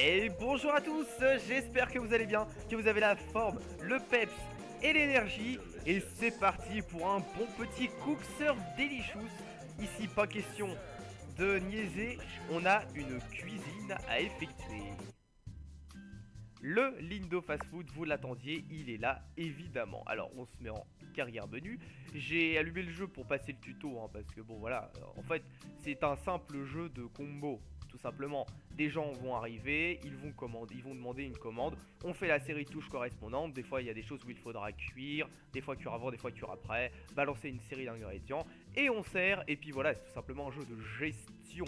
Et bonjour à tous, j'espère que vous allez bien, que vous avez la forme, le peps et l'énergie. Et c'est parti pour un bon petit Cook Surf Delicious. Ici pas question de niaiser, on a une cuisine à effectuer. Le Lindo Fast Food, vous l'attendiez, il est là évidemment. Alors on se met en carrière menu. J'ai allumé le jeu pour passer le tuto parce que bon voilà, en fait c'est un simple jeu de combo. Tout simplement, des gens vont arriver, ils vont demander une commande. On fait la série de touches correspondantes. Des fois, il y a des choses où il faudra cuire, des fois cuire avant, des fois cuire après. Balancer une série d'ingrédients et on sert. Et puis voilà, c'est tout simplement un jeu de gestion.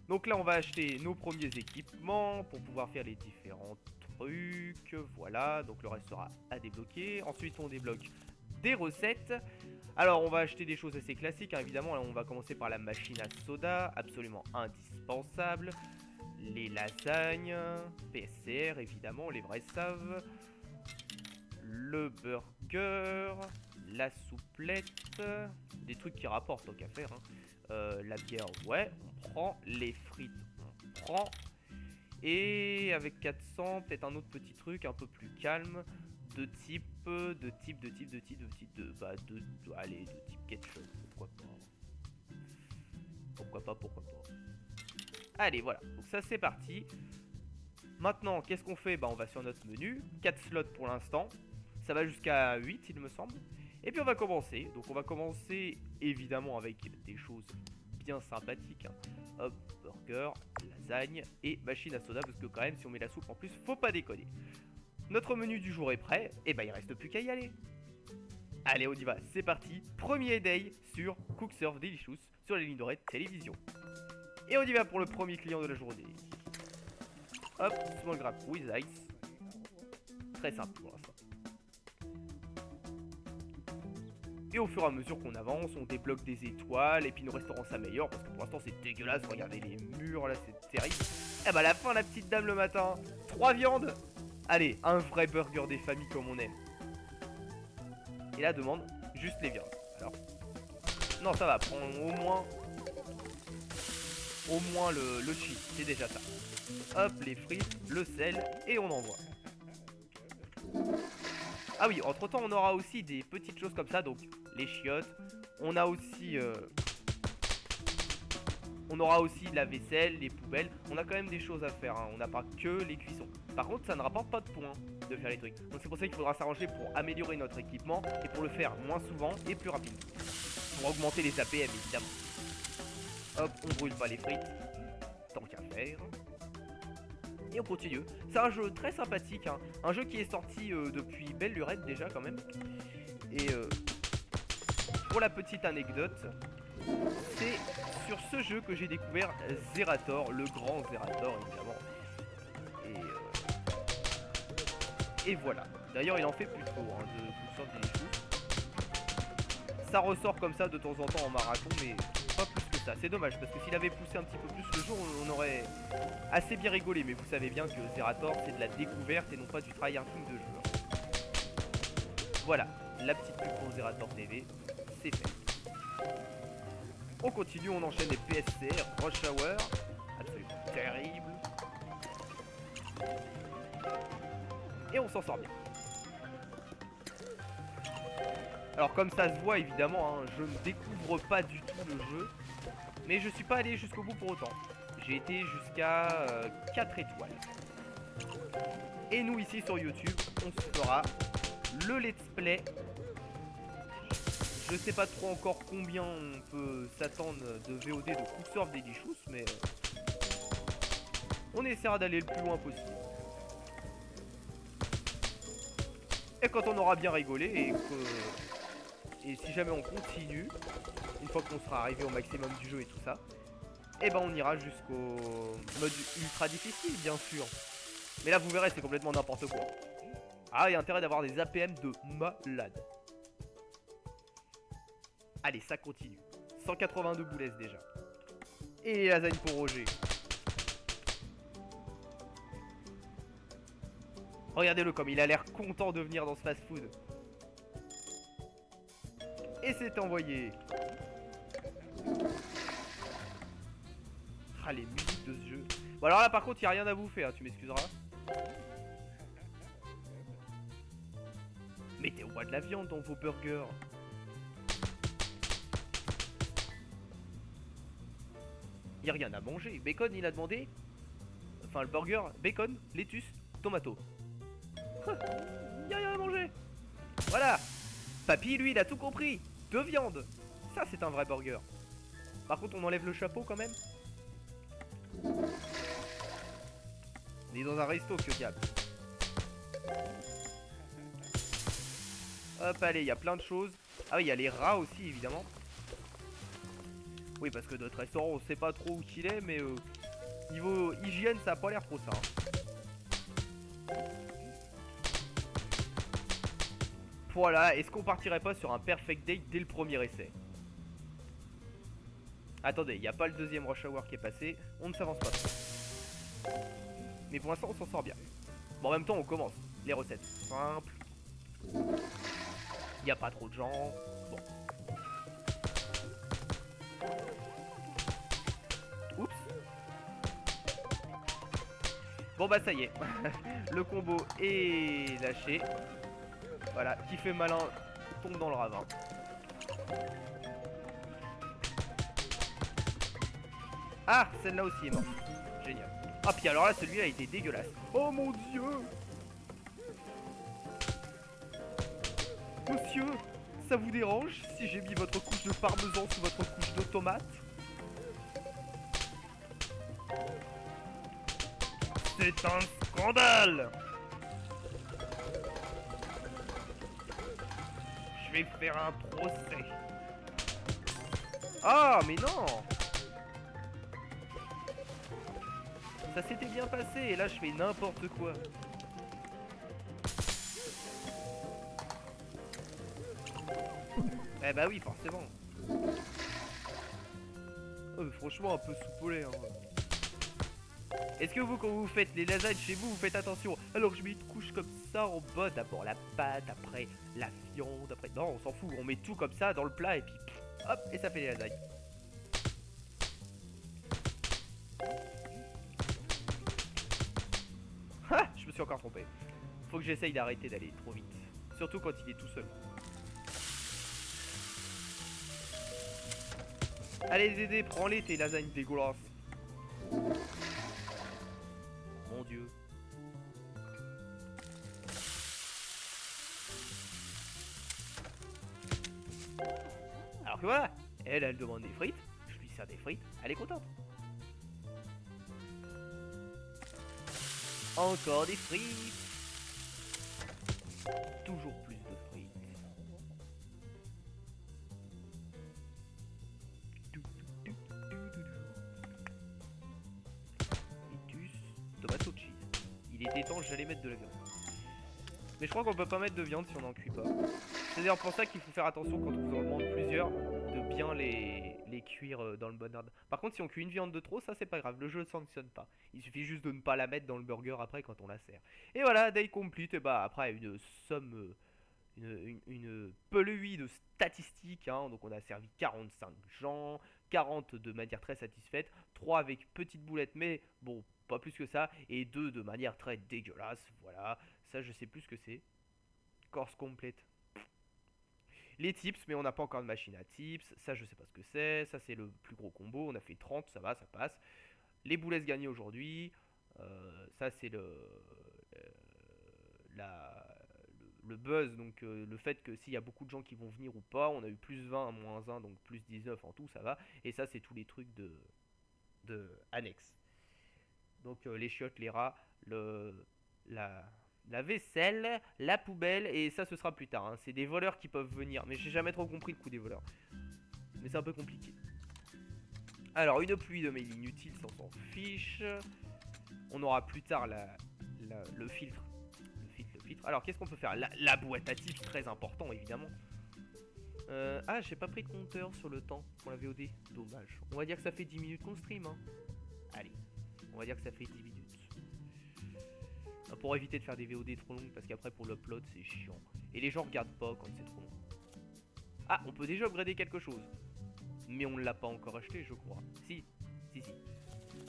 Donc là, on va acheter nos premiers équipements pour pouvoir faire les différents trucs. Voilà, donc le reste sera à débloquer. Ensuite, on débloque des recettes. Alors on va acheter des choses assez classiques évidemment. Là on va commencer par la machine à soda, absolument indispensable. Les lasagnes, PSCR évidemment, les vrais savent. Le burger, la souplette, des trucs qui rapportent tant qu'à faire. La bière, ouais, on prend. Les frites, on prend. Et avec 400, peut-être un autre petit truc un peu plus calme. De type allez, de type ketchup, pourquoi pas. Allez, voilà, donc ça c'est parti. Maintenant, qu'est-ce qu'on fait? Bah on va sur notre menu, 4 slots pour l'instant. Ça va jusqu'à 8 il me semble. Et puis on va commencer. Donc on va commencer évidemment avec des choses bien sympathiques. Hop, burger, lasagne et machine à soda. Parce que quand même si on met la soupe en plus, faut pas déconner. Notre menu du jour est prêt, et bah il reste plus qu'à y aller. Allez on y va, c'est parti. Premier day sur Cook Surf Delicious sur les lignes dorées de télévision. Et on y va pour le premier client de la journée. Hop, small grab with ice. Très simple pour l'instant. Et au fur et à mesure qu'on avance, on débloque des étoiles et puis nos restaurants s'améliorent parce que pour l'instant c'est dégueulasse, regardez les murs là, c'est terrible. Et bah à la fin la petite dame le matin, 3 viandes. Allez, un vrai burger des familles comme on aime. Et là demande juste les viandes. Alors, non ça va, prends au moins le cheese, c'est déjà ça. Hop, les frites, le sel et on envoie. Ah oui, entre temps on aura aussi des petites choses comme ça, donc les chiottes. On a aussi on aura aussi la vaisselle, les poubelles. On a quand même des choses à faire, on n'a pas que les cuissons. Par contre ça ne rapporte pas de points de faire les trucs. Donc c'est pour ça qu'il faudra s'arranger pour améliorer notre équipement et pour le faire moins souvent et plus rapidement. Pour augmenter les APM évidemment. Hop, on brûle pas les frites, tant qu'à faire. Et on continue. C'est un jeu très sympathique, un jeu qui est sorti depuis belle lurette déjà quand même. Et pour la petite anecdote, c'est sur ce jeu que j'ai découvert Zerator, le grand Zerator évidemment. Et voilà. D'ailleurs il en fait plus trop de toutes sortes des choses. Ça ressort comme ça de temps en temps en marathon, mais pas plus que ça. C'est dommage parce que s'il avait poussé un petit peu plus le jour, on aurait assez bien rigolé. Mais vous savez bien que Zerator c'est de la découverte et non pas du tryharding de jeu. Voilà, la petite pub pour Zerator TV, c'est fait. On continue, on enchaîne les PSCR, Rush Hour, absolument terrible. Et on s'en sort bien. Alors comme ça se voit évidemment, je ne découvre pas du tout le jeu. Mais je suis pas allé jusqu'au bout pour autant. J'ai été jusqu'à 4 étoiles. Et nous ici sur YouTube, on se fera le let's play. Je sais pas trop encore combien on peut s'attendre de VOD de Cook Surf Delicious, mais on essaiera d'aller le plus loin possible. Et quand on aura bien rigolé et si jamais on continue, une fois qu'on sera arrivé au maximum du jeu et tout ça, et ben on ira jusqu'au mode ultra difficile bien sûr. Mais là vous verrez c'est complètement n'importe quoi. Ah il y a intérêt d'avoir des APM de malade. Allez ça continue. 182 boulettes déjà. Et lasagne pour Roger. Regardez-le comme il a l'air content de venir dans ce fast food. Et c'est envoyé. Ah les musiques de ce jeu. Bon alors là par contre il n'y a rien à bouffer, hein, tu m'excuseras. Mettez-moi de la viande dans vos burgers. Il n'y a rien à manger. Bacon il a demandé. Enfin le burger, bacon, lettuce, tomato. Il n'y a rien à manger. Voilà. Papy lui il a tout compris. 2 viandes. Ça c'est un vrai burger. Par contre on enlève le chapeau quand même. On est dans un resto, que diable. Hop, allez, il y a plein de choses. Ah oui, il y a les rats aussi, évidemment. Oui, parce que notre restaurant, on sait pas trop où qu'il est, mais niveau hygiène, ça a pas l'air trop ça. Hein. Voilà, est-ce qu'on partirait pas sur un perfect date dès le premier essai? Attendez, il n'y a pas le deuxième rush hour qui est passé. On ne s'avance pas trop. Mais pour l'instant, on s'en sort bien. Bon, en même temps, on commence. Les recettes simples. Il n'y a pas trop de gens. Bon. Oups. Bon bah ça y est. Le combo est lâché. Voilà, qui fait malin tombe dans le ravin. Ah, celle-là aussi est morte. Génial. Ah, puis alors là, celui-là a été dégueulasse. Oh mon dieu! Monsieur, ça vous dérange si j'ai mis votre couche de parmesan sous votre couche de tomate? C'est un scandale! Je vais faire un procès. Ah, mais non! Ça s'était bien passé et là je fais n'importe quoi. Eh bah oui, forcément. Oh, franchement, un peu soupolé. Hein. Est-ce que vous, quand vous faites les lasagnes chez vous, vous faites attention? Alors je mets une couche comme ça en bas, d'abord la pâte, après la viande, après... Non, on s'en fout, on met tout comme ça dans le plat et puis hop, et ça fait les lasagnes. Ah, je me suis encore trompé. Faut que j'essaye d'arrêter d'aller trop vite. Surtout quand il est tout seul. Allez Dédé, prends-les tes lasagnes dégueulasses. Mon dieu. Alors que voilà, elle demande des frites. Je lui sers des frites, elle est contente. Encore des frites. Toujours plus de frites. Lettuce, tomato cheese. Il était temps, j'allais mettre de la viande. Mais je crois qu'on peut pas mettre de viande si on n'en cuit pas. C'est d'ailleurs pour ça qu'il faut faire attention quand on vous en demande plusieurs, de bien les cuire dans le bon ordre. Par contre, si on cuit une viande de trop, ça c'est pas grave, le jeu ne sanctionne pas. Il suffit juste de ne pas la mettre dans le burger après quand on la sert. Et voilà, day complete, et bah après une somme, une pluie de statistiques, hein. Donc on a servi 45 gens, 40 de manière très satisfaite, 3 avec petite boulette, mais bon, pas plus que ça, et 2 de manière très dégueulasse, voilà. Ça je sais plus ce que c'est. Course complète. Les tips, mais on n'a pas encore de machine à tips. Ça, je sais pas ce que c'est. Ça, c'est le plus gros combo. On a fait 30, ça va, ça passe. Les boulettes gagnées aujourd'hui. Ça, c'est le buzz. Donc, le fait que s'il y a beaucoup de gens qui vont venir ou pas. On a eu plus 20, moins 1, donc plus 19 en tout, ça va. Et ça, c'est tous les trucs de annexe. Donc, les chiottes, les rats, la vaisselle, la poubelle, et ça ce sera plus tard. Hein. C'est des voleurs qui peuvent venir, mais j'ai jamais trop compris le coup des voleurs. Mais c'est un peu compliqué. Alors, une pluie de mails inutiles, ça on s'en fiche. On aura plus tard le filtre. Le filtre. Alors, qu'est-ce qu'on peut faire? La boîte à tips, très important évidemment. Ah, j'ai pas pris de compteur sur le temps pour la VOD. Dommage. On va dire que ça fait 10 minutes qu'on stream. Hein. Allez, on va dire que ça fait 10 minutes. Pour éviter de faire des VOD trop longues, parce qu'après pour l'upload c'est chiant. Et les gens regardent pas quand c'est trop long. Ah, on peut déjà upgrader quelque chose. Mais on ne l'a pas encore acheté, je crois. Si.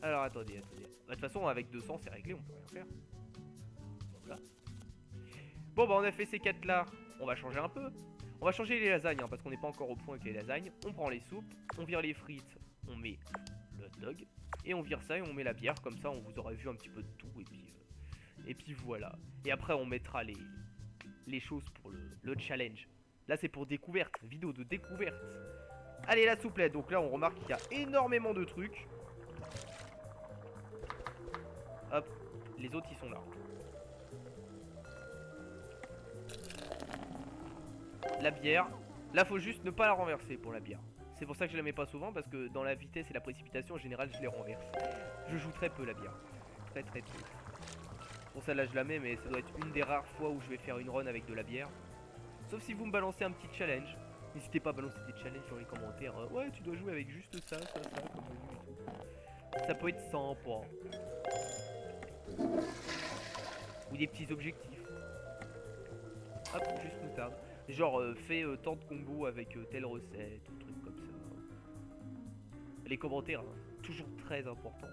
Alors attendez. Bah, de toute façon, avec 200, c'est réglé, on peut rien faire. Voilà. Bon, bah, on a fait ces 4 là. On va changer un peu. On va changer les lasagnes, hein, parce qu'on n'est pas encore au point avec les lasagnes. On prend les soupes, on vire les frites, on met le hot dog. Et on vire ça et on met la bière. Comme ça, on vous aura vu un petit peu de tout. Et puis voilà. Et après, on mettra les choses pour le challenge. Là, c'est pour découverte. Vidéo de découverte. Allez, la souplette. Donc là, on remarque qu'il y a énormément de trucs. Hop. Les autres, ils sont là. La bière. Là, faut juste ne pas la renverser pour la bière. C'est pour ça que je la mets pas souvent, parce que dans la vitesse et la précipitation, en général, je les renverse. Je joue très peu la bière. Très très peu. Pour celle-là, je la mets, mais ça doit être une des rares fois où je vais faire une run avec de la bière. Sauf si vous me balancez un petit challenge. N'hésitez pas à balancer des challenges dans les commentaires. Ouais, tu dois jouer avec juste ça, comme menu et tout. Ça peut être sympa. Ou des petits objectifs. Hop, juste moutarde. Genre, fais tant de combos avec telle recette, ou truc comme ça. Les commentaires, hein, toujours très important.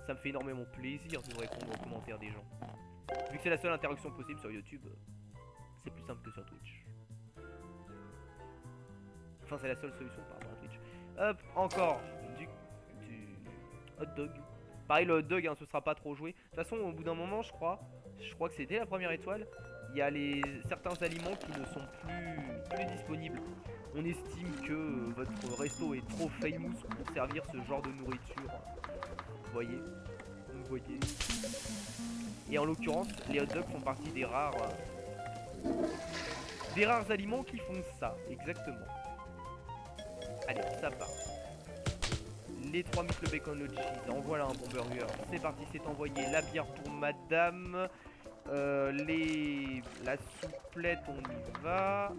Ça me fait énormément plaisir de répondre aux commentaires des gens. Vu que c'est la seule interaction possible sur YouTube, c'est plus simple que sur Twitch. Enfin, c'est la seule solution par rapport à Twitch. Hop, encore du hot dog. Pareil, le hot dog, hein, ce sera pas trop joué. De toute façon, au bout d'un moment, je crois que c'était la première étoile. Il y a certains aliments qui ne sont plus disponibles. On estime que votre resto est trop famous pour servir ce genre de nourriture. Vous voyez? Et en l'occurrence, les hot dogs font partie des rares aliments qui font ça, exactement. Allez, ça part. Les 3 mythes, le bacon, le cheese. En voilà un bon burger. C'est parti, c'est envoyé. La bière pour madame. La souplette, on y va.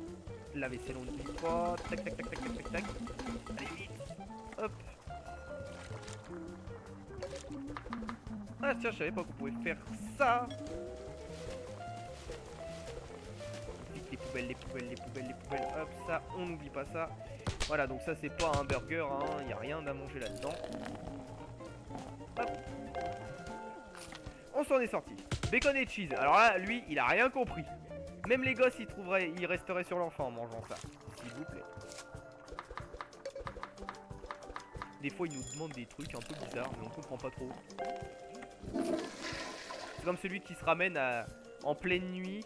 La vaisselle, on n'y pas. Tac, tac, tac, tac, tac, tac, tac. Allez, vite. Hop. Ah tiens, je savais pas qu'on pouvait faire ça. Vite, les poubelles. Hop, ça, on n'oublie pas ça. Voilà, donc ça, c'est pas un burger, hein. Il n'y a rien à manger là-dedans. Hop. On s'en est sorti. Bacon et cheese. Alors là, lui, il a rien compris. Même les gosses, ils resteraient sur l'enfant en mangeant ça. S'il vous plaît. Des fois, ils nous demandent des trucs un peu bizarres, mais on comprend pas trop. C'est comme celui qui se ramène en pleine nuit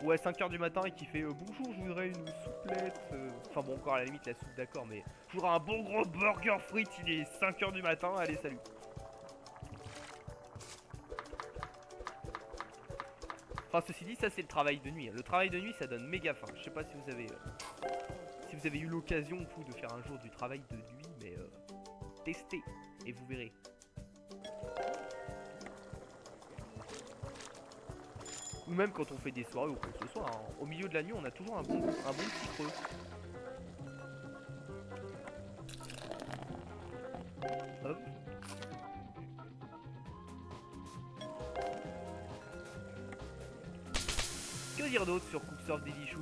ou à 5h du matin et qui fait bonjour, je voudrais une souplette. Enfin bon, encore à la limite la soupe, d'accord, mais je voudrais un bon gros burger frites, il est 5h du matin, allez salut. Enfin ceci dit, ça c'est le travail de nuit. Le travail de nuit, ça donne méga faim. Je sais pas si vous avez eu l'occasion de faire un jour du travail de nuit, mais testez et vous verrez. Ou même quand on fait des soirées ou quoi que ce soit, hein, au milieu de la nuit, on a toujours un bon petit creux. Hop. Que dire d'autre sur Cooksurf Delicious?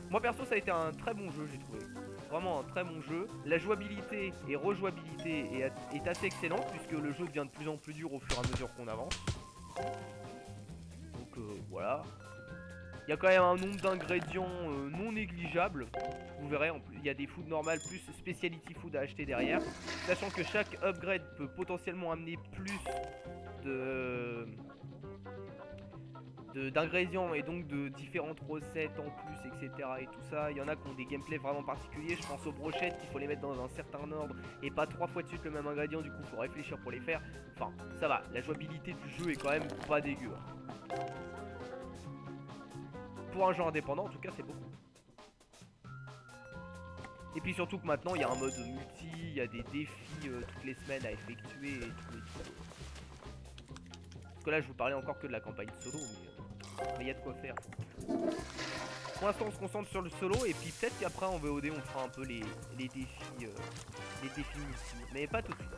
Moi perso, ça a été un très bon jeu, j'ai trouvé. Vraiment un très bon jeu. La jouabilité et rejouabilité est assez excellente puisque le jeu devient de plus en plus dur au fur et à mesure qu'on avance. Donc voilà. Il y a quand même un nombre d'ingrédients non négligeables. Vous verrez, il y a des foods normales plus speciality food à acheter derrière. Sachant que chaque upgrade peut potentiellement amener plus d'ingrédients et donc de différentes recettes en plus, etc. et tout ça. Il y en a qui ont des gameplays vraiment particuliers. Je pense aux brochettes qu'il faut les mettre dans un certain ordre et pas 3 fois de suite le même ingrédient. Du coup, il faut réfléchir pour les faire. Enfin, ça va. La jouabilité du jeu est quand même pas dégueu. Pour un jeu indépendant, en tout cas, c'est beaucoup. Et puis surtout que maintenant, il y a un mode multi, il y a des défis toutes les semaines à effectuer et tout. Parce que là, je vous parlais encore que de la campagne solo, mais il y a de quoi faire. Pour l'instant, on se concentre sur le solo, et puis peut-être qu'après, en VOD, on fera un peu les défis multi. Mais pas tout de suite.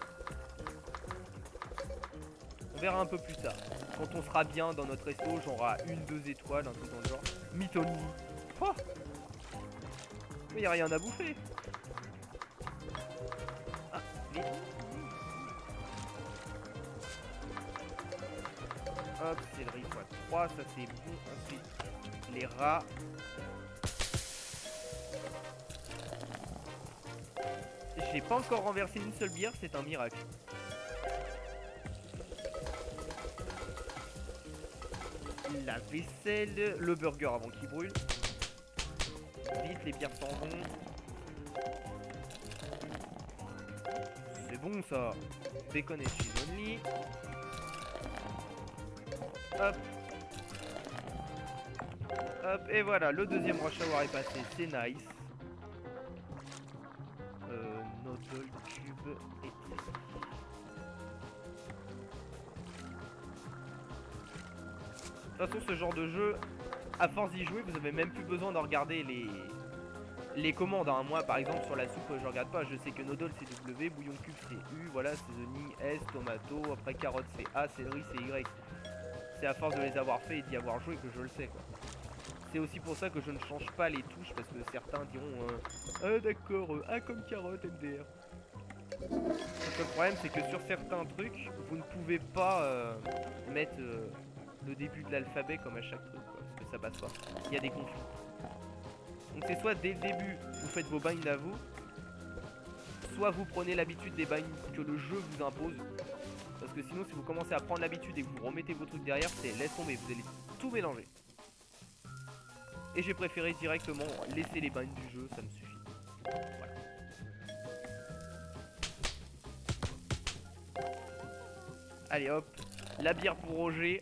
On verra un peu plus tard. Quand on sera bien dans notre resto, genre à 1-2 étoiles, un truc dans le genre. Mythony. Oh, mais y'a rien à bouffer. Ah, vite. Hop, céleri x3, ça c'est bon. Ensuite, les rats. J'ai pas encore renversé une seule bière, c'est un miracle. La vaisselle, le burger avant qu'il brûle. Vite, les bières s'en vont. C'est bon ça. Bacon et cheese only. Hop. Hop, et voilà, le deuxième rush hour est passé, c'est nice. Noodle cube et... De toute façon, ce genre de jeu, à force d'y jouer, vous avez même plus besoin de regarder les commandes. Hein. Moi, par exemple, sur la soupe, je regarde pas. Je sais que noodle c'est W, bouillon cube c'est U, voilà, seasoning S, tomato, après carotte c'est A, céleri c'est Y. C'est à force de les avoir fait et d'y avoir joué que je le sais, quoi. C'est aussi pour ça que je ne change pas les touches, parce que certains diront ah d'accord, A comme carotte, MDR. Donc, le problème, c'est que sur certains trucs, vous ne pouvez pas mettre le début de l'alphabet comme à chaque truc, quoi, parce que ça passe pas. Il y a des conflits. Donc c'est soit dès le début, vous faites vos binds à vous, soit vous prenez l'habitude des binds que le jeu vous impose. Parce que sinon, si vous commencez à prendre l'habitude et que vous remettez vos trucs derrière, c'est laisse tomber, vous allez tout mélanger. Et j'ai préféré directement laisser les binds du jeu, ça me suffit. Voilà. Allez hop, la bière pour Roger.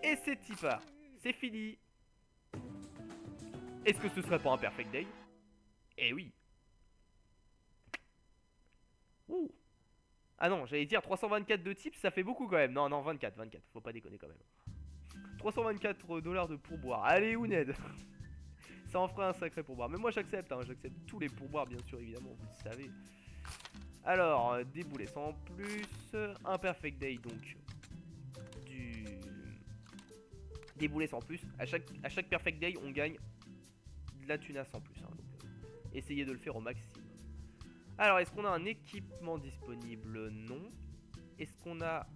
Et c'est Tipa, c'est fini. Est-ce que ce serait pas un perfect day? Eh oui. Ouh. Ah non, j'allais dire 324 de tips, ça fait beaucoup quand même. Non, non, 24, faut pas déconner quand même. 324 $ de pourboire. Allez, Ouned. Ça en ferait un sacré pourboire. Mais moi j'accepte, hein, j'accepte tous les pourboires, bien sûr, évidemment, vous le savez. Alors, des boulets sans plus. Un perfect day, donc. Des boulets sans plus. À chaque perfect day, on gagne de la tunasse en plus. Hein, donc, essayez de le faire au maximum. Alors, est-ce qu'on a un équipement disponible? Non. Est-ce qu'on a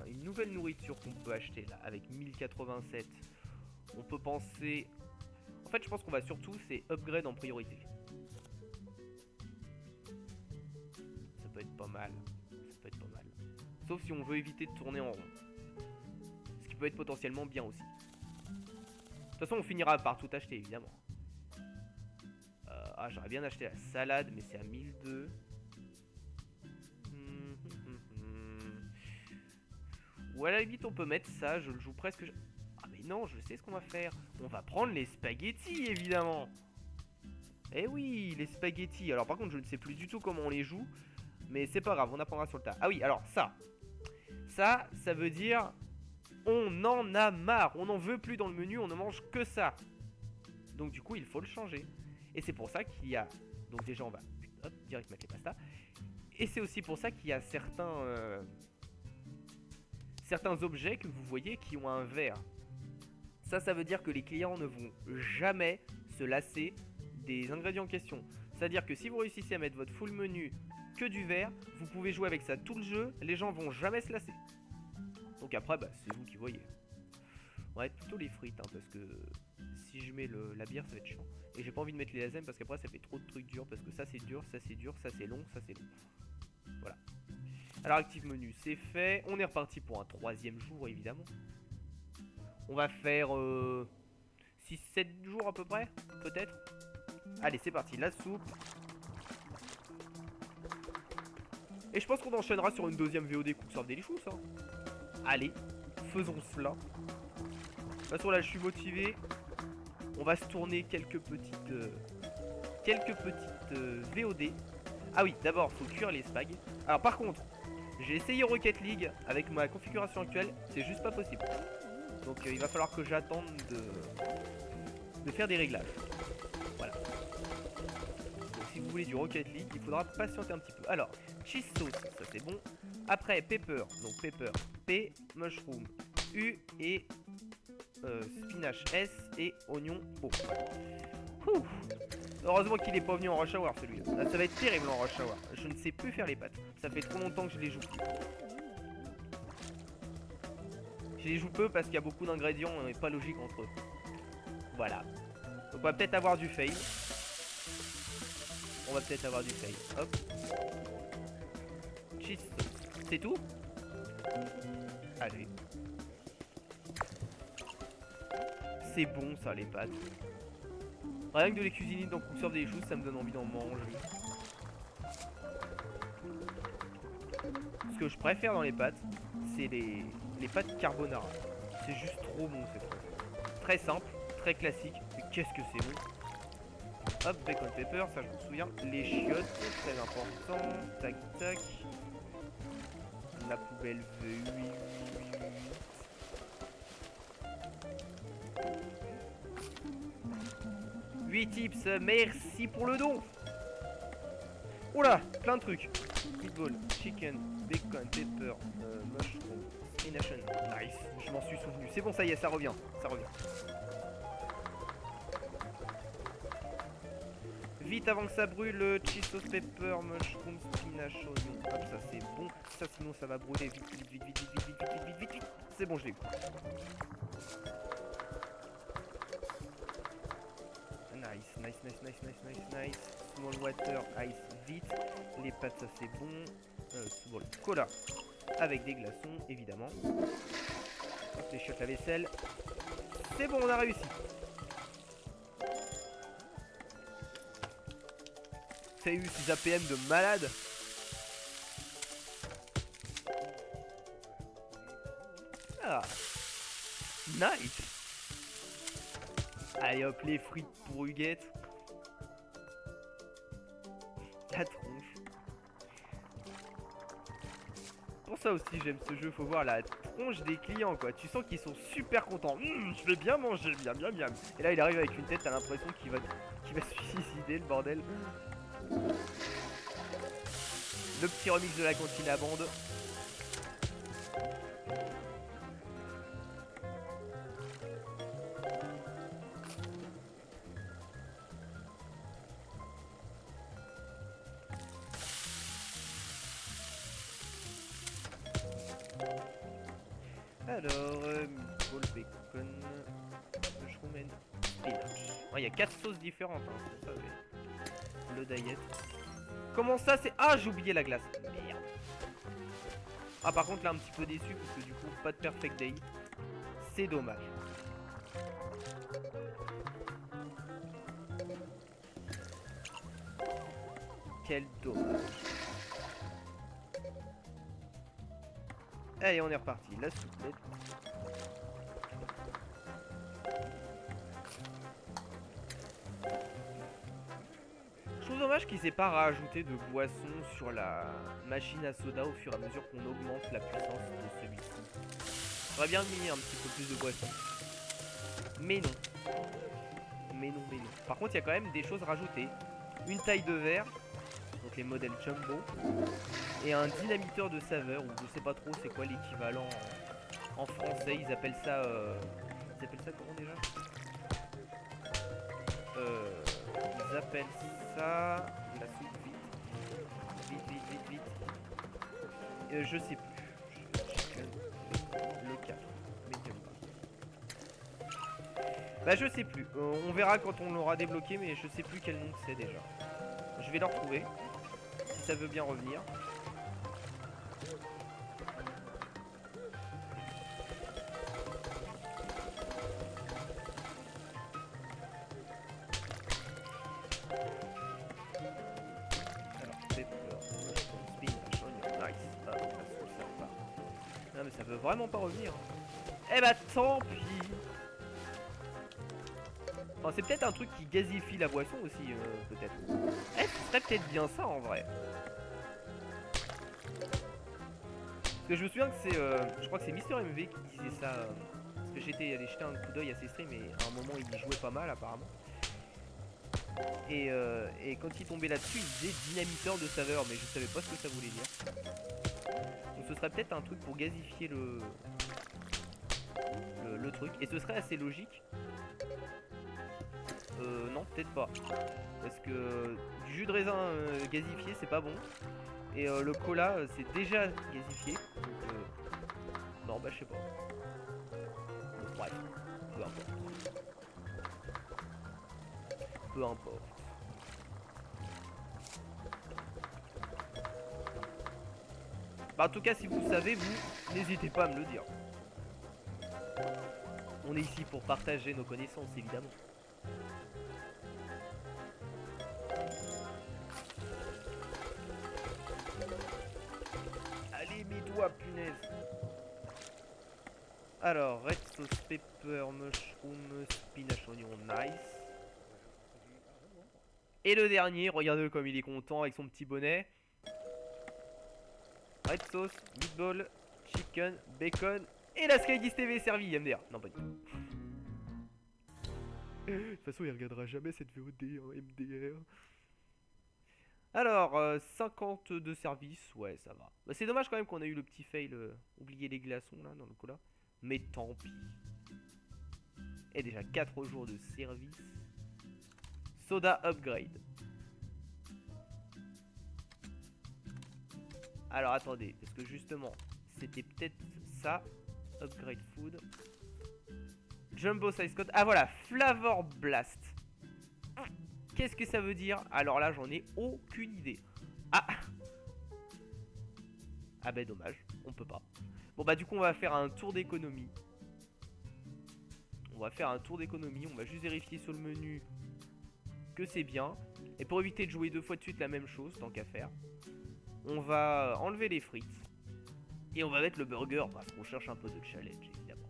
une nouvelle nourriture qu'on peut acheter là avec 1087? On peut penser... En fait, je pense qu'on va surtout, c'est upgrade en priorité. Ça peut être pas mal. Ça peut être pas mal. Sauf si on veut éviter de tourner en rond. Ce qui peut être potentiellement bien aussi. De toute façon, on finira par tout acheter, évidemment. Ah, j'aurais bien acheté la salade, mais c'est à 1002. Ou à la limite, on peut mettre ça, je le joue presque... Ah mais non, je sais ce qu'on va faire. On va prendre les spaghettis, évidemment. Eh oui, les spaghettis. Alors par contre, je ne sais plus du tout comment on les joue. Mais c'est pas grave, on apprendra sur le tas. Ah oui, alors ça. Ça veut dire... On en a marre. On n'en veut plus dans le menu, on ne mange que ça. Donc du coup, il faut le changer. Et c'est pour ça qu'il y a... Donc déjà, on va... Hop, direct mettre les pastas. Et c'est aussi pour ça qu'il y a certains objets que vous voyez qui ont un verre. Ça veut dire que les clients ne vont jamais se lasser des ingrédients en question. C'est-à-dire que si vous réussissez à mettre votre full menu que du verre, vous pouvez jouer avec ça tout le jeu, les gens vont jamais se lasser. Donc après, bah, c'est vous qui voyez. Ouais, plutôt les frites, hein, parce que si je mets la bière, ça va être chiant. Et j'ai pas envie de mettre les lasem parce qu'après ça fait trop de trucs durs, parce que ça c'est dur, ça c'est dur, ça c'est long, ça c'est long. Voilà. Alors active menu, c'est fait. On est reparti pour un troisième jour, évidemment. On va faire 6-7 jours à peu près, peut-être. Allez, c'est parti, la soupe. Et je pense qu'on enchaînera sur une deuxième VOD Cooksurf Delicious, hein. Allez, faisons cela. De toute façon, là, je suis motivé. On va se tourner quelques petites VOD. Ah oui, d'abord, faut cuire les spags. Alors, par contre, j'ai essayé Rocket League avec ma configuration actuelle. C'est juste pas possible. Donc, il va falloir que j'attende de faire des réglages. Voilà. Donc, si vous voulez du Rocket League, il faudra patienter un petit peu. Alors, cheese sauce, ça c'est bon. Après, pepper, donc pepper P, mushroom U et spinach S et oignon O. Ouh. Heureusement qu'il est pas venu en rush hour celui-là. Là, ça va être terrible en rush hour. Je ne sais plus faire les pâtes. Ça fait trop longtemps que je les joue. Je les joue peu parce qu'il y a beaucoup d'ingrédients et pas logique entre eux. Voilà. Donc on va peut-être avoir du fail. On va peut-être avoir du fail. Hop. Cheese sauce. C'est tout? Allez. C'est bon ça les pâtes. Rien que de les cuisiner dans Cook Serve Delicious, ça me donne envie d'en manger. Ce que je préfère dans les pâtes, c'est les pâtes carbonara. C'est juste trop bon ces pâtes. Très simple, très classique. Mais qu'est-ce que c'est bon. Hop, bacon pepper, ça je me souviens. Les chiottes, très important. Tac tac. La poubelle veut 8 tips, merci pour le don. Oula, plein de trucs. Meatball, chicken, bacon, pepper, mushroom, spinach. Nice, je m'en suis souvenu. C'est bon, ça y est, ça revient. Ça revient. Vite avant que ça brûle, cheese sauce pepper, mushroom, spinach, oignon. Hop, ça c'est bon. Ça sinon ça va brûler vite, vite, vite, vite, vite, vite, vite, vite, vite, vite, vite. C'est bon, je l'ai eu. Nice, nice, nice, nice, nice, nice, nice. Small water, ice, vite. Les pâtes, ça c'est bon. Small cola avec des glaçons, évidemment. Hop, les chiottes à vaisselle. C'est bon, on a réussi. Ça a eu ces APM de malade. Ah, nice. Allez hop, les frites pour Huguette. La tronche. Pour ça aussi j'aime ce jeu, faut voir la tronche des clients quoi. Tu sens qu'ils sont super contents. Je vais bien manger, bien, bien, bien. Et là il arrive avec une tête, t'as l'impression qu'il va se suicider le bordel. Le petit remix de la cantine à bande. Alors, meatball, bacon, mushroom and spinach. Il y a 4 sauces différentes, hein, c'est ça, mais... Le diet. Comment ça c'est... Ah, j'ai oublié la glace. Merde. Ah, par contre, là, un petit peu déçu, parce que du coup, pas de perfect day. C'est dommage. Quel dommage. Allez, on est reparti. La souplette. Je trouve dommage qu'il s'est pas rajouté de boisson sur la machine à soda au fur et à mesure qu'on augmente la puissance de celui-ci. J'aurais bien mis un petit peu plus de boisson. Mais non. Mais non, mais non. Par contre, il y a quand même des choses rajoutées. Une taille de verre. Donc les modèles Jumbo. Et un dynamiteur de saveur, ou je sais pas trop c'est quoi l'équivalent en français, ils appellent ça comment déjà? Ils appellent ça la soupe vite. Je sais plus. Le 4, medium bas. Bah je sais plus, on verra quand on l'aura débloqué, mais je sais plus quel nom c'est déjà. Je vais le retrouver, si ça veut bien revenir. Mais ça veut vraiment pas revenir. Eh bah tant pis. Enfin c'est peut-être un truc qui gazifie la boisson aussi peut-être. Eh ce serait peut-être bien ça en vrai. Parce que je me souviens que c'est je crois que c'est Mister MV qui disait ça. Parce que j'étais allé jeter un coup d'œil à ses streams et à un moment il y jouait pas mal apparemment. Et quand il tombait là-dessus il disait dynamiteur de saveur, mais je savais pas ce que ça voulait dire. Donc ce serait peut-être un truc pour gazifier le truc. Et ce serait assez logique. Non, peut-être pas. Parce que du jus de raisin gazifié, c'est pas bon. Et le cola, c'est déjà gazifié. Donc, non, bah je sais pas. Bon, bref, peu importe. Peu importe. Bah en tout cas si vous savez, vous, n'hésitez pas à me le dire. On est ici pour partager nos connaissances évidemment. Allez mes doigts punaise. Alors red sauce pepper mushroom spinach oignon nice. Et le dernier, regardez comme il est content avec son petit bonnet. Red sauce, meatball, chicken, bacon et la Sky TV est servie, MDR. Non, pas du tout. De toute façon, il regardera jamais cette VOD en MDR. Alors, 50 de service, ouais, ça va. Bah, c'est dommage quand même qu'on a eu le petit fail, oublier les glaçons là dans le cola. Mais tant pis. Et déjà 4 jours de service. Soda upgrade. Alors attendez, parce que justement, c'était peut-être ça. Upgrade food. Jumbo size code. Ah voilà, Flavor Blast. Qu'est-ce que ça veut dire? Alors là, j'en ai aucune idée. Ah. Ah ben dommage, on peut pas. Bon bah du coup, on va faire un tour d'économie. On va faire un tour d'économie. On va juste vérifier sur le menu que c'est bien. Et pour éviter de jouer 2 fois de suite la même chose, tant qu'à faire, on va enlever les frites. Et on va mettre le burger parce qu'on cherche un peu de challenge, évidemment.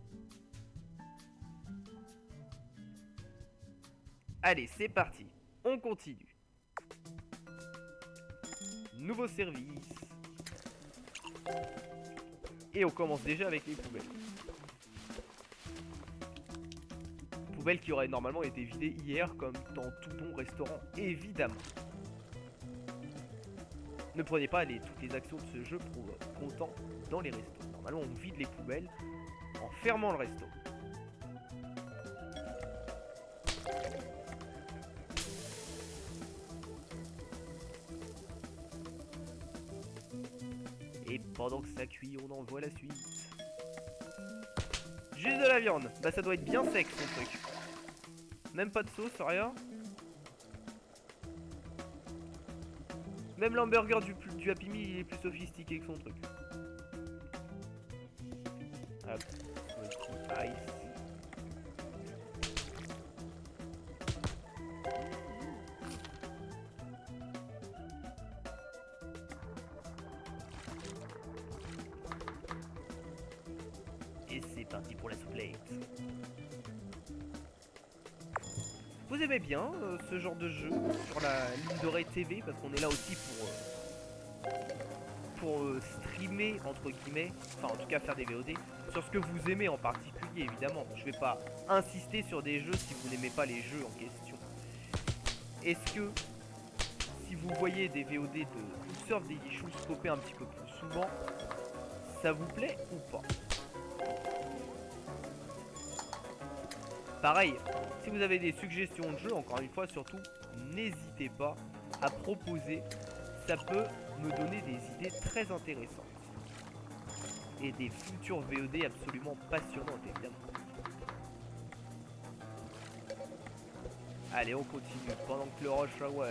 Allez, c'est parti. On continue. Nouveau service. Et on commence déjà avec les poubelles. Poubelles qui auraient normalement été vidées hier comme dans tout bon restaurant, évidemment. Ne prenez pas toutes les actions de ce jeu pour content dans les restos. Normalement, on vide les poubelles en fermant le resto. Et pendant que ça cuit, on envoie la suite. Juste de la viande. Bah ça doit être bien sec son truc. Même pas de sauce, rien. Même l'hamburger du Happy Meal, il est plus sophistiqué que son truc. Hop, petit ice. Et c'est parti pour la souplette. Vous aimez bien ce genre de jeu sur la ligne d'oreille TV parce qu'on est là aussi pour streamer entre guillemets, enfin en tout cas faire des VOD sur ce que vous aimez en particulier évidemment. Je vais pas insister sur des jeux si vous n'aimez pas les jeux en question. Est-ce que si vous voyez des VOD de Surf Delicious popper un petit peu plus souvent, ça vous plaît ou pas? Pareil, si vous avez des suggestions de jeux, encore une fois, surtout, n'hésitez pas à proposer. Ça peut me donner des idées très intéressantes. Et des futures VOD absolument passionnantes, évidemment. Allez, on continue. Pendant que le rush hour,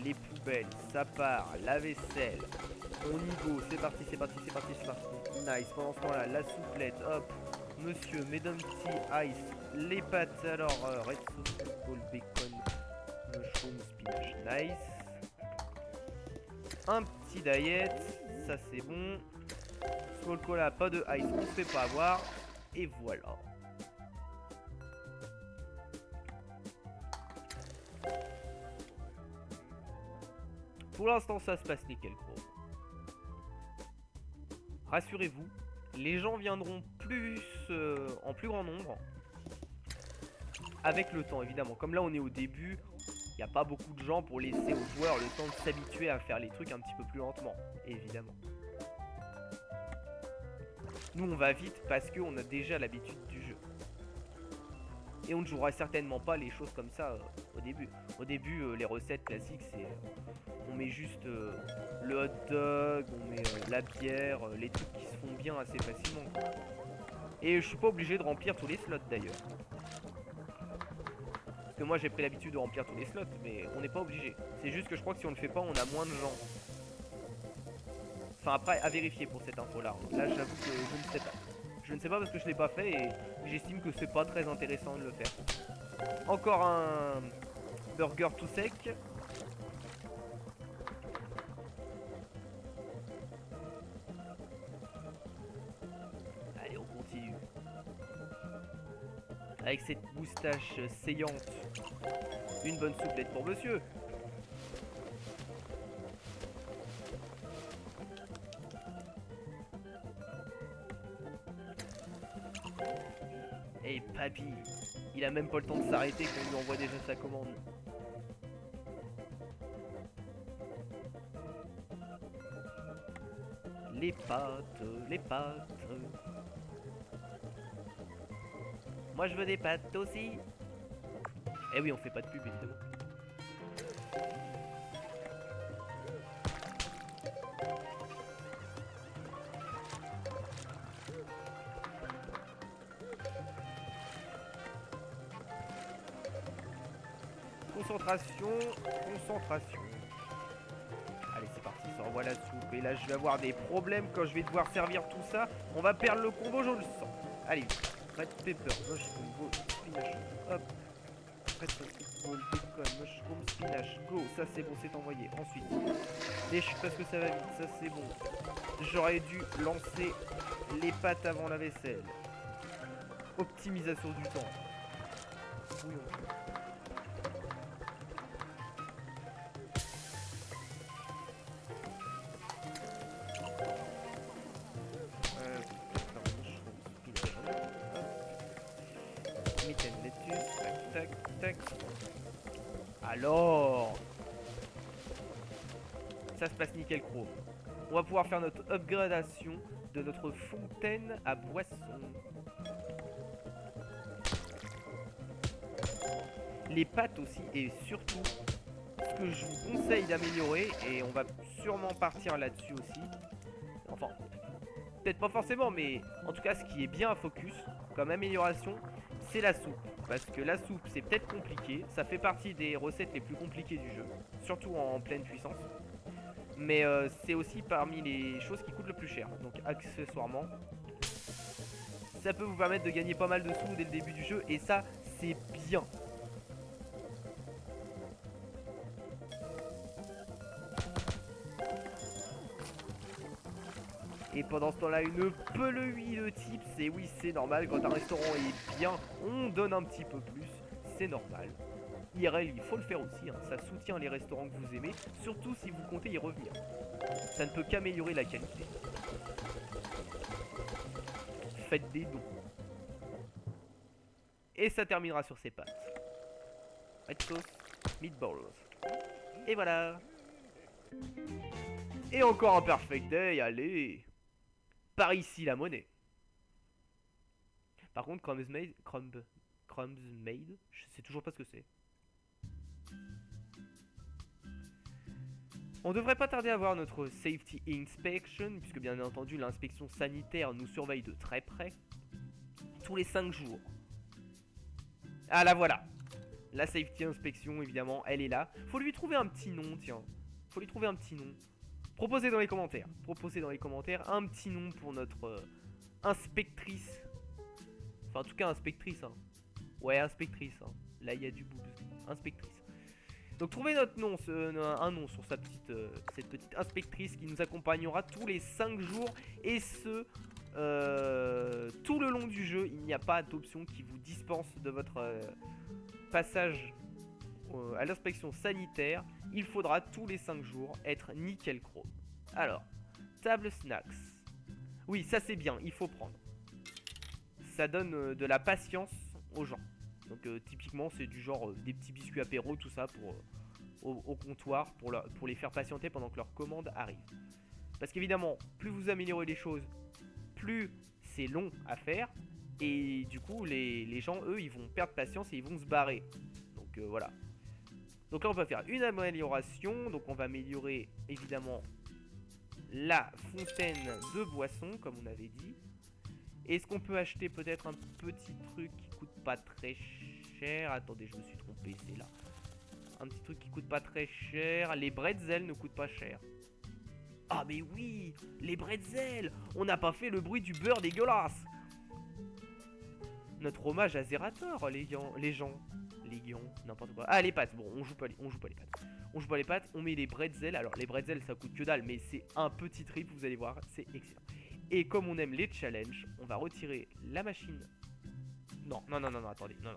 les poubelles, ça part, la vaisselle. On y go, c'est parti, c'est parti, c'est parti, c'est parti. Nice, pendant ce temps-là, la souplette, hop. Monsieur, mesdames, petit ice. Les pâtes, alors, red sauce, meatball, bacon, mushroom, spinach, nice. Un petit diet, ça c'est bon. Small cola, pas de ice, on se fait pas avoir. Et voilà. Pour l'instant, ça se passe nickel, gros. Rassurez-vous, les gens viendront en plus grand nombre. Avec le temps, évidemment. Comme là, on est au début, il n'y a pas beaucoup de gens pour laisser aux joueurs le temps de s'habituer à faire les trucs un petit peu plus lentement, évidemment. Nous, on va vite parce qu'on a déjà l'habitude du jeu. Et on ne jouera certainement pas les choses comme ça au début. Au début, les recettes classiques, c'est... on met juste le hot dog, on met la bière, les trucs qui se font bien assez facilement. Et je suis pas obligé de remplir tous les slots d'ailleurs. Parce que moi j'ai pris l'habitude de remplir tous les slots, mais on n'est pas obligé. C'est juste que je crois que si on le fait pas, on a moins de gens. Enfin après, à vérifier pour cette info là. Là j'avoue que je ne sais pas. Je ne sais pas parce que je l'ai pas fait et j'estime que c'est pas très intéressant de le faire. Encore un burger tout sec. Allez, on continue. Avec cette moustache saillante. Une bonne souplette pour monsieur. Et papy, il a même pas le temps de s'arrêter quand on lui envoie déjà sa commande. Les pâtes, les pâtes. Moi je veux des pâtes aussi. Eh oui, on fait pas de pub évidemment. Concentration, concentration. Allez, c'est parti, ça envoie la soupe. Et là, je vais avoir des problèmes quand je vais devoir servir tout ça. On va perdre le combo, je le sens. Allez, red pepper, mushroom, spinach, hop. Red pepper, bacon, mushroom, spinach, go. Ça, c'est bon, c'est envoyé. Ensuite, lèche parce que ça va vite, ça, c'est bon. J'aurais dû lancer les pâtes avant la vaisselle. Optimisation du temps. Bouillon. Tac, tac. Alors, ça se passe nickel chrome. On va pouvoir faire notre upgradation de notre fontaine à boisson. Les pâtes aussi, et surtout, ce que je vous conseille d'améliorer, et on va sûrement partir là-dessus aussi. Enfin, peut-être pas forcément, mais en tout cas, ce qui est bien à focus comme amélioration, c'est la soupe. Parce que la soupe, c'est peut-être compliqué. Ça fait partie des recettes les plus compliquées du jeu. Surtout en pleine puissance. Mais c'est aussi parmi les choses qui coûtent le plus cher. Donc accessoirement, ça peut vous permettre de gagner pas mal de sous dès le début du jeu. Et ça, c'est bien. Et pendant ce temps-là, une peleuille de tips. Et oui, c'est normal. Quand un restaurant est bien, on donne un petit peu plus. C'est normal. IRL, il faut le faire aussi. Hein. Ça soutient les restaurants que vous aimez. Surtout si vous comptez y revenir. Ça ne peut qu'améliorer la qualité. Faites des dons. Et ça terminera sur ces pâtes. Red sauce, meatballs. Et voilà. Et encore un perfect day, allez. Par ici la monnaie. Par contre, Crumbs Made, je sais toujours pas ce que c'est. On devrait pas tarder à voir notre Safety Inspection, puisque bien entendu l'inspection sanitaire nous surveille de très près. Tous les 5 jours. Ah la voilà. La Safety Inspection, évidemment, elle est là. Faut lui trouver un petit nom, tiens. Faut lui trouver un petit nom. Proposez dans les commentaires. Proposez dans les commentaires un petit nom pour notre inspectrice. Enfin, en tout cas, inspectrice. Hein. Ouais, inspectrice. Hein. Là, il y a du bout. Inspectrice. Donc, trouvez notre nom, un nom sur cette petite inspectrice qui nous accompagnera tous les 5 jours. Et ce, tout le long du jeu. Il n'y a pas d'option qui vous dispense de votre passage à l'inspection sanitaire. Il faudra tous les 5 jours être nickel chrome. Alors, table snacks. Oui, ça c'est bien, il faut prendre. Ça donne de la patience aux gens. Donc typiquement c'est du genre des petits biscuits apéro, tout ça pour au comptoir pour les faire patienter pendant que leur commande arrive. Parce qu'évidemment, plus vous améliorez les choses, plus c'est long à faire. Et du coup, les gens, eux, ils vont perdre patience et ils vont se barrer. Donc voilà. Donc là, on va faire une amélioration. Donc on va améliorer, évidemment, la fontaine de boisson, comme on avait dit. Est-ce qu'on peut acheter peut-être un petit truc qui coûte pas très cher? Attendez, je me suis trompé, c'est là. Un petit truc qui coûte pas très cher. Les bretzels ne coûtent pas cher. Ah mais oui, les bretzels. On n'a pas fait le bruit du beurre dégueulasse. Notre hommage à Zerator, les gens. Les gens, n'importe quoi. Ah, les pâtes. Bon, on joue pas les pâtes. On joue pas les pâtes, on met les bretzels. Alors, les bretzels, ça coûte que dalle, mais c'est un petit trip, vous allez voir, c'est excellent. Et comme on aime les challenges, on va retirer la machine. Non, attendez. Non.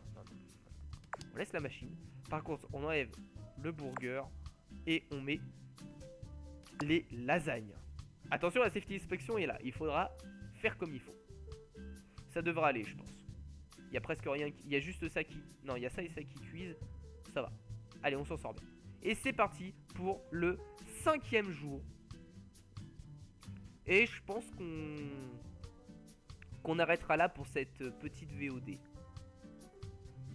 On laisse la machine. Par contre, on enlève le burger et on met les lasagnes. Attention, la safety inspection est là. Il faudra faire comme il faut. Ça devra aller, je pense. Il y a presque rien. Il y a juste ça qui... Non, il y a ça et ça qui cuisent. Ça va. Allez, on s'en sort bien. Et c'est parti pour le 5e jour. Et je pense qu'on arrêtera là pour cette petite VOD.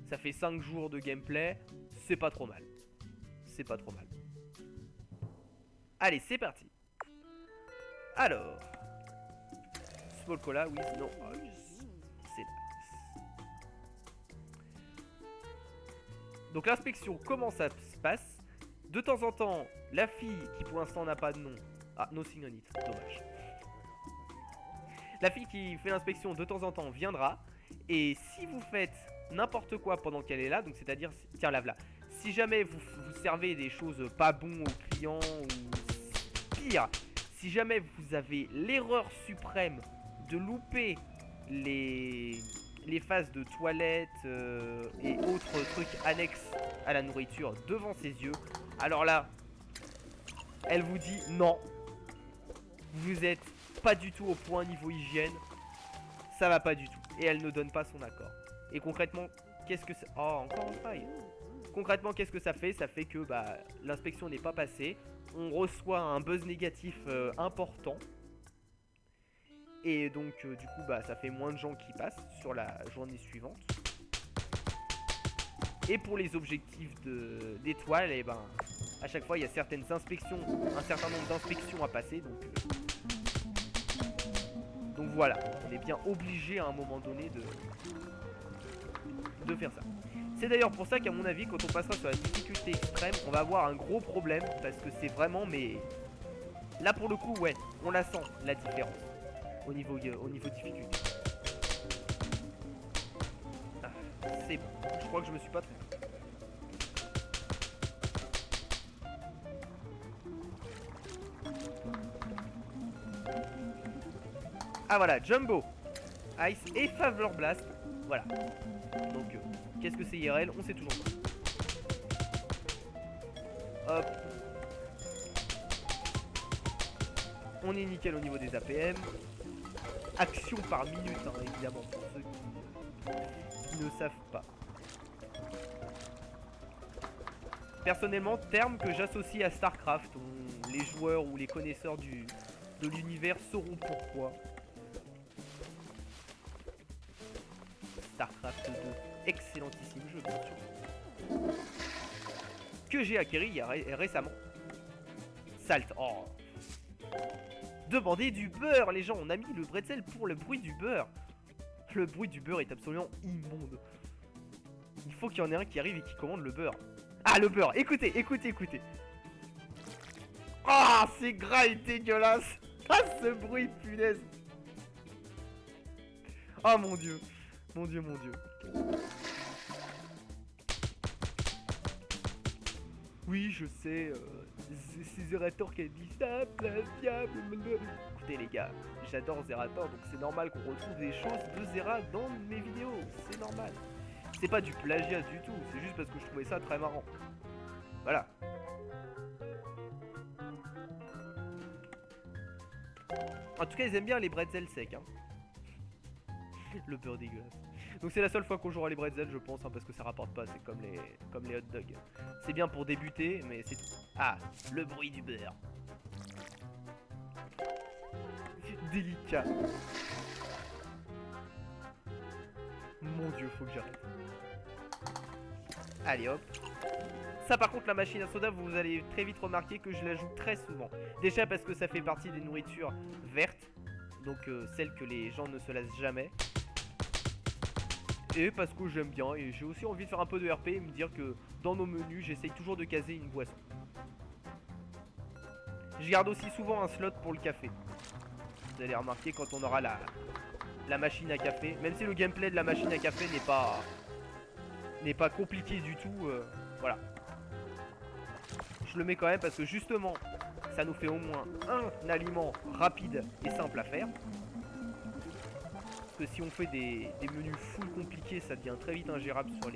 Ça fait 5 jours de gameplay. C'est pas trop mal. C'est pas trop mal. Allez, c'est parti. Alors. Small cola, oui, non. C'est nice. Donc l'inspection, comment ça se passe? De temps en temps, la fille qui pour l'instant n'a pas de nom. Ah, no sign on it, dommage. La fille qui fait l'inspection de temps en temps viendra. Et si vous faites n'importe quoi pendant qu'elle est là, donc c'est-à-dire, tiens, lave-la. Si jamais vous servez des choses pas bon aux clients, ou pire, si jamais vous avez l'erreur suprême de louper les phases de toilette et autres trucs annexes à la nourriture devant ses yeux, alors là, elle vous dit non, vous êtes pas du tout au point niveau hygiène, ça va pas du tout, et elle ne donne pas son accord. Et concrètement, qu'est-ce que ça... Oh, encore un faille. Concrètement, qu'est-ce que ça fait? Ça fait que bah, l'inspection n'est pas passée, on reçoit un buzz négatif important. Et donc du coup bah ça fait moins de gens qui passent sur la journée suivante. Et pour les objectifs d'étoiles, et ben à chaque fois il y a certaines inspections, un certain nombre d'inspections à passer, donc voilà, on est bien obligé à un moment donné de faire ça. C'est d'ailleurs pour ça qu'à mon avis quand on passera sur la difficulté extrême, on va avoir un gros problème parce que c'est vraiment, mais là pour le coup ouais, on la sent la différence. Au niveau difficulté. Ah, c'est bon. Je crois que je me suis pas trompé. Ah voilà, Jumbo, Ice et Favor Blast. Voilà. Donc, qu'est-ce que c'est IRL? On sait toujours pas. Hop. On est nickel au niveau des APM. Action par minute, hein, évidemment, pour ceux qui ne savent pas. Personnellement, terme que j'associe à StarCraft. Les joueurs ou les connaisseurs de l'univers sauront pourquoi. StarCraft 2, excellentissime jeu, bien sûr. Que j'ai acquis récemment. Salt, oh. Demandez du beurre, les gens. On a mis le bretzel pour le bruit du beurre. Le bruit du beurre est absolument immonde. Il faut qu'il y en ait un qui arrive et qui commande le beurre. Ah, le beurre. Écoutez. Ah, c'est gras et dégueulasse. Ah, ce bruit, punaise. Oh, mon dieu. Mon dieu. Oui, je sais, c'est Zerator qui a dit ça, plagiable. Écoutez les gars, j'adore Zerator, donc c'est normal qu'on retrouve des choses de Zera dans mes vidéos, c'est normal. C'est pas du plagiat du tout, c'est juste parce que je trouvais ça très marrant. Voilà. En tout cas, ils aiment bien les bretzels secs, hein. Le beurre dégueulasse. Donc c'est la seule fois qu'on jouera les bretzels, je pense, hein, parce que ça rapporte pas, c'est comme les hot dogs. C'est bien pour débuter, mais c'est tout. Ah, le bruit du beurre. Délicat. faut que j'arrête. Allez hop. Ça par contre la machine à soda, vous allez très vite remarquer que je la joue très souvent. Déjà parce que ça fait partie des nourritures vertes. Donc celles que les gens ne se lassent jamais. Et parce que j'aime bien et j'ai aussi envie de faire un peu de RP et me dire que dans nos menus j'essaye toujours de caser une boisson. Je garde aussi souvent un slot pour le café. Vous allez remarquer quand on aura la machine à café. Même si le gameplay de la machine à café n'est pas compliqué du tout. Voilà. Je le mets quand même parce que justement ça nous fait au moins un aliment rapide et simple à faire. Parce que si on fait des menus full compliqués, ça devient très vite ingérable sur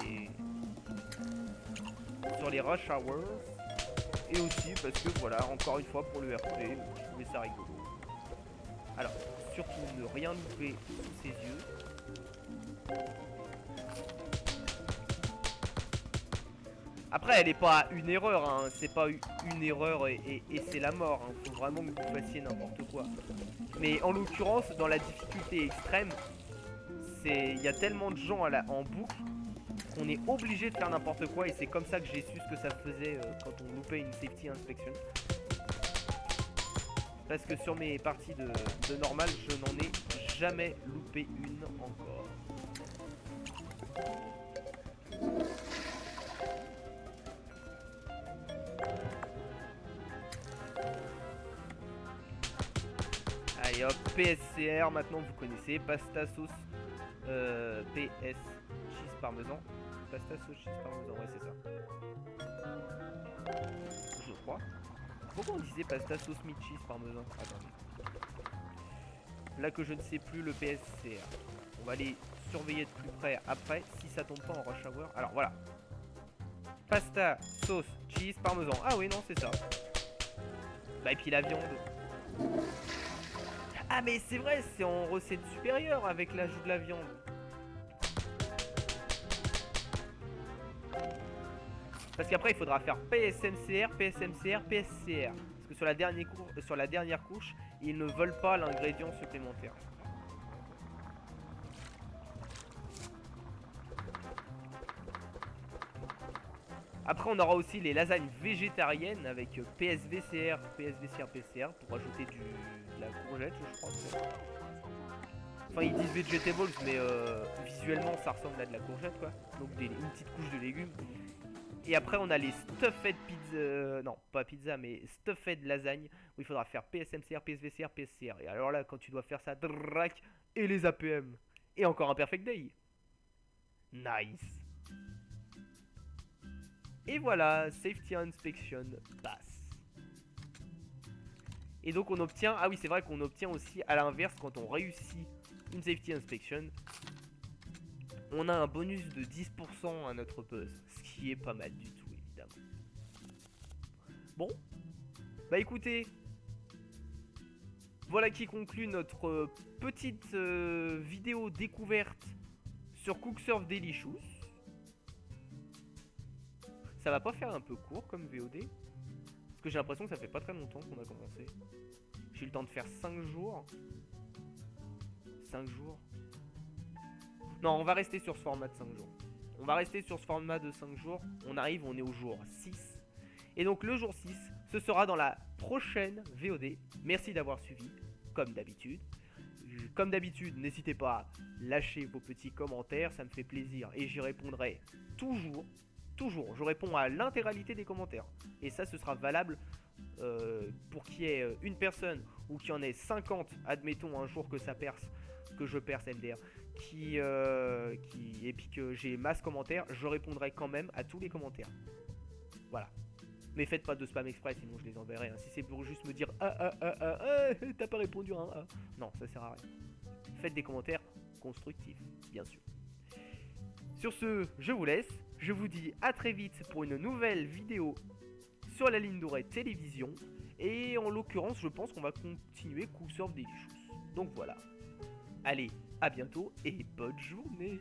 les rush hours. Et aussi parce que voilà, encore une fois pour le RP, je trouvais ça rigolo. Alors, surtout ne rien louper sous ses yeux. Après, elle n'est pas une erreur, hein. C'est pas une erreur et c'est la mort. Hein. Faut vraiment que vous fassiez n'importe quoi. Mais en l'occurrence, dans la difficulté extrême, il y a tellement de gens en boucle qu'on est obligé de faire n'importe quoi. Et c'est comme ça que j'ai su ce que ça faisait quand on loupait une safety inspection. Parce que sur mes parties de normal, je n'en ai jamais loupé une encore. Allez hop, PSCR, maintenant vous connaissez, pasta sauce PS cheese parmesan. Pasta sauce cheese parmesan, ouais c'est ça. Je crois. Pourquoi on disait pasta sauce meat cheese parmesan? Attendez. Là que je ne sais plus le PSCR. On va aller surveiller de plus près après si ça tombe pas en rush hour. Alors voilà. Pasta sauce cheese parmesan. Ah oui non c'est ça. Bah et puis la viande. Ah mais c'est vrai, c'est en recette supérieure avec l'ajout de la viande. Parce qu'après il faudra faire PSMCR, PSMCR, PSCR. Parce que sur la dernière couche, ils ne veulent pas l'ingrédient supplémentaire. Après on aura aussi les lasagnes végétariennes avec PSVCR, PSVCR, PSCR pour ajouter de la courgette je crois. Enfin ils disent vegetables mais visuellement ça ressemble à de la courgette quoi. Donc une petite couche de légumes. Et après on a les stuffed pizza, non pas pizza mais stuffed lasagne où il faudra faire PSMCR, PSVCR, PSCR. Et alors là quand tu dois faire ça, drac, et les APM. Et encore un perfect day. Nice. Et voilà, Safety Inspection passe. Et donc on obtient, ah oui c'est vrai qu'on obtient aussi à l'inverse quand on réussit une Safety Inspection. On a un bonus de 10% à notre buzz, ce qui est pas mal du tout évidemment. Bon, bah écoutez, voilà qui conclut notre petite vidéo découverte sur Cooksurf Delicious. Ça va pas faire un peu court comme VOD? Parce que j'ai l'impression que ça fait pas très longtemps qu'on a commencé. J'ai eu le temps de faire 5 jours. 5 jours. Non, on va rester sur ce format de 5 jours. On va rester sur ce format de 5 jours. On arrive, on est au jour 6. Et donc le jour 6, ce sera dans la prochaine VOD. Merci d'avoir suivi, comme d'habitude. Comme d'habitude, n'hésitez pas à lâcher vos petits commentaires, ça me fait plaisir. Et j'y répondrai toujours. Toujours, je réponds à l'intégralité des commentaires. Et ça, ce sera valable pour qu'il y ait une personne ou qu'il y en ait 50, admettons un jour que ça perce, que je perce MDR, et puis que j'ai masse commentaires, je répondrai quand même à tous les commentaires. Voilà. Mais faites pas de spam express, sinon je les enverrai. Hein. Si c'est pour juste me dire t'as pas répondu à un non, ça sert à rien. Faites des commentaires constructifs, bien sûr. Sur ce, je vous laisse. Je vous dis à très vite pour une nouvelle vidéo sur la ligne dorée télévision. Et en l'occurrence, je pense qu'on va continuer Cooksurf Delicious. Donc voilà. Allez, à bientôt et bonne journée.